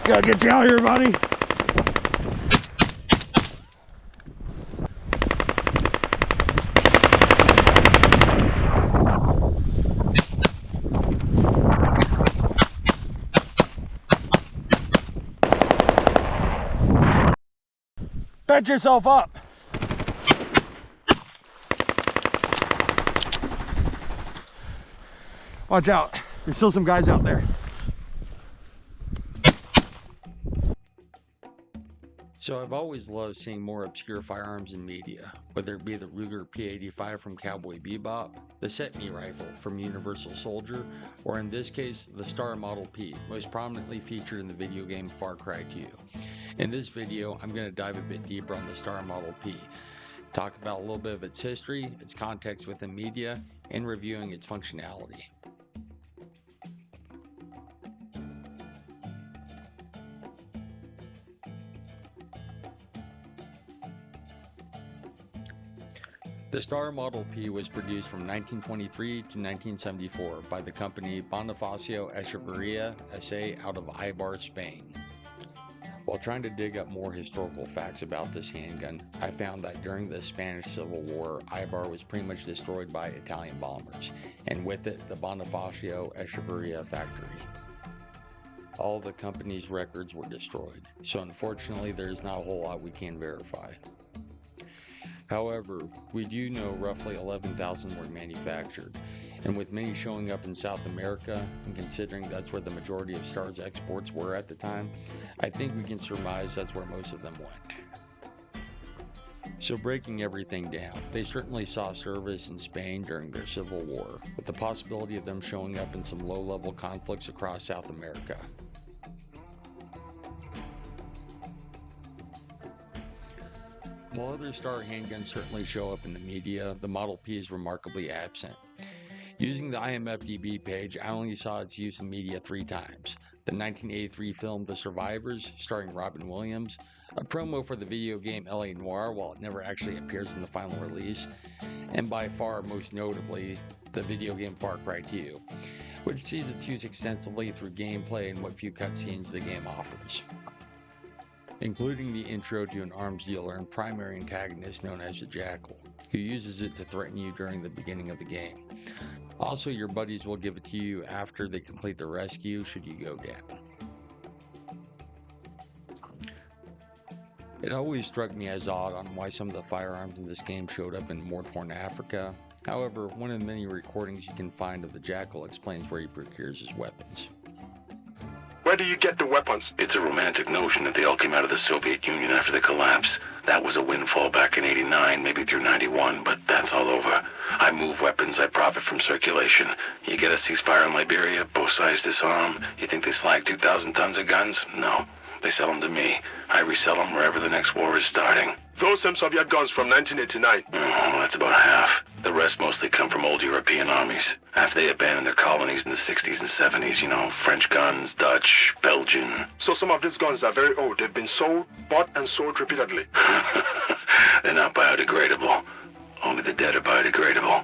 Gotta get you out here, buddy. Set yourself up. Watch out. There's still some guys out there. So I've always loved seeing more obscure firearms in media, whether it be the Ruger P85 from Cowboy Bebop, the Set-Me rifle from Universal Soldier, or in this case, the Star Model P, most prominently featured in the video game Far Cry 2. In this video, I'm going to dive a bit deeper on the Star Model P, talk about a little bit of its history, its context within media, and reviewing its functionality. The Star Model P was produced from 1923 to 1974 by the company Bonifacio Echeverria S.A. out of Eibar, Spain. While trying to dig up more historical facts about this handgun, I found that during the Spanish Civil War, Eibar was pretty much destroyed by Italian bombers, and with it, the Bonifacio Echeverria factory. All the company's records were destroyed, so unfortunately there's not a whole lot we can verify. However, we do know roughly 11,000 were manufactured, and with many showing up in South America, and considering that's where the majority of Star's exports were at the time, I think we can surmise that's where most of them went. So breaking everything down, they certainly saw service in Spain during their Civil War, with the possibility of them showing up in some low-level conflicts across South America. While other Star handguns certainly show up in the media, the Model P is remarkably absent. Using the IMFDB page, I only saw its use in media 3 times. The 1983 film The Survivors, starring Robin Williams, a promo for the video game LA Noire while it never actually appears in the final release, and by far most notably, the video game Far Cry 2, which sees its use extensively through gameplay and what few cutscenes the game offers, including the intro to an arms dealer and primary antagonist known as the Jackal, who uses it to threaten you during the beginning of the game. Also, your buddies will give it to you after they complete the rescue should you go down. It always struck me as odd on why some of the firearms in this game showed up in war-torn Africa. However, one of the many recordings you can find of the Jackal explains where he procures his weapons. Where do you get the weapons? It's a romantic notion that they all came out of the Soviet Union after the collapse. That was a windfall back in '89, maybe through '91, but that's all over. I move weapons, I profit from circulation. You get a ceasefire in Liberia, both sides disarm. You think they slag 2,000 tons of guns? No. They sell them to me. I resell them wherever the next war is starting. Those same Soviet guns from 1989. Oh, that's about half. The rest mostly come from old European armies. After they abandoned their colonies in the 60s and 70s, you know, French guns, Dutch, Belgian. So some of these guns are very old. They've been sold, bought, and sold repeatedly. They're not biodegradable. Only the dead are biodegradable.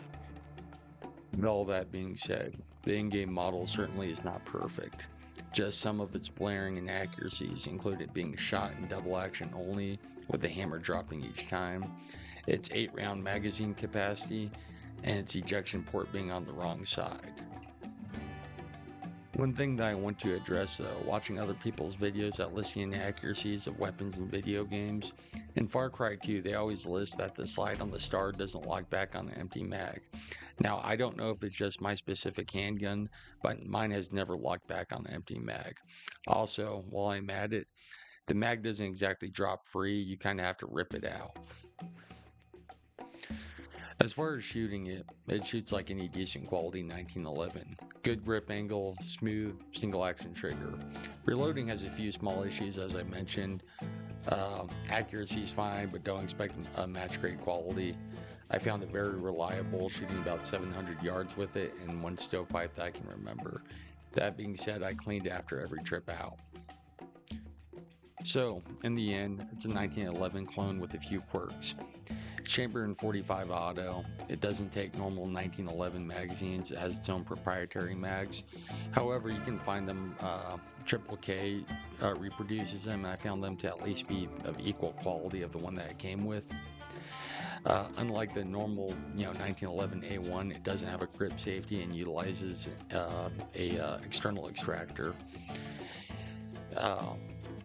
With all that being said, the in-game model certainly is not perfect. Just some of its blaring inaccuracies include it being shot in double action only, with the hammer dropping each time, its 8-round magazine capacity, and its ejection port being on the wrong side. One thing that I want to address though, watching other people's videos that list the inaccuracies of weapons in video games, in Far Cry 2 they always list that the slide on the Star doesn't lock back on an empty mag. Now I don't know if it's just my specific handgun, but mine has never locked back on an empty mag. Also, while I'm at it, the mag doesn't exactly drop free, you kind of have to rip it out. As far as shooting it, it shoots like any decent quality 1911. Good grip angle, smooth, single action trigger. Reloading has a few small issues as I mentioned. Accuracy is fine, but don't expect a match grade quality. I found it very reliable, shooting about 700 yards with it in one stovepipe that I can remember. That being said, I cleaned after every trip out. So, in the end, it's a 1911 clone with a few quirks. It chambered in .45 auto. It doesn't take normal 1911 magazines. It has its own proprietary mags. However, you can find them, Triple K reproduces them, and I found them to at least be of equal quality of the one that it came with. Unlike the normal, 1911 A1, it doesn't have a grip safety and utilizes a external extractor.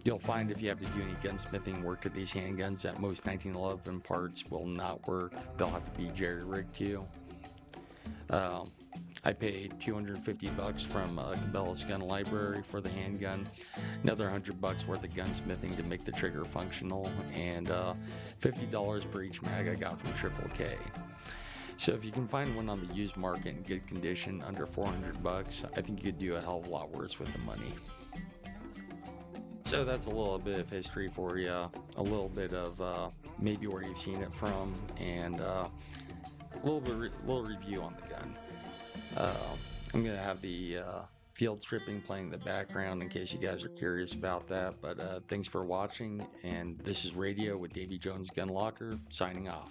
You'll find if you have to do any gunsmithing work to these handguns that most 1911 parts will not work. They'll have to be jerry-rigged to you. I paid $250 from Cabela's Gun Library for the handgun, another $100 worth of gunsmithing to make the trigger functional, and $50 per each mag I got from Triple K. So if you can find one on the used market in good condition under $400, I think you could do a hell of a lot worse with the money. So that's a little bit of history for you, a little bit of maybe where you've seen it from, and a little review on the gun. I'm going to have the field stripping playing in the background in case you guys are curious about that, but thanks for watching, and this is Radio with Davy Jones Gun Locker, signing off.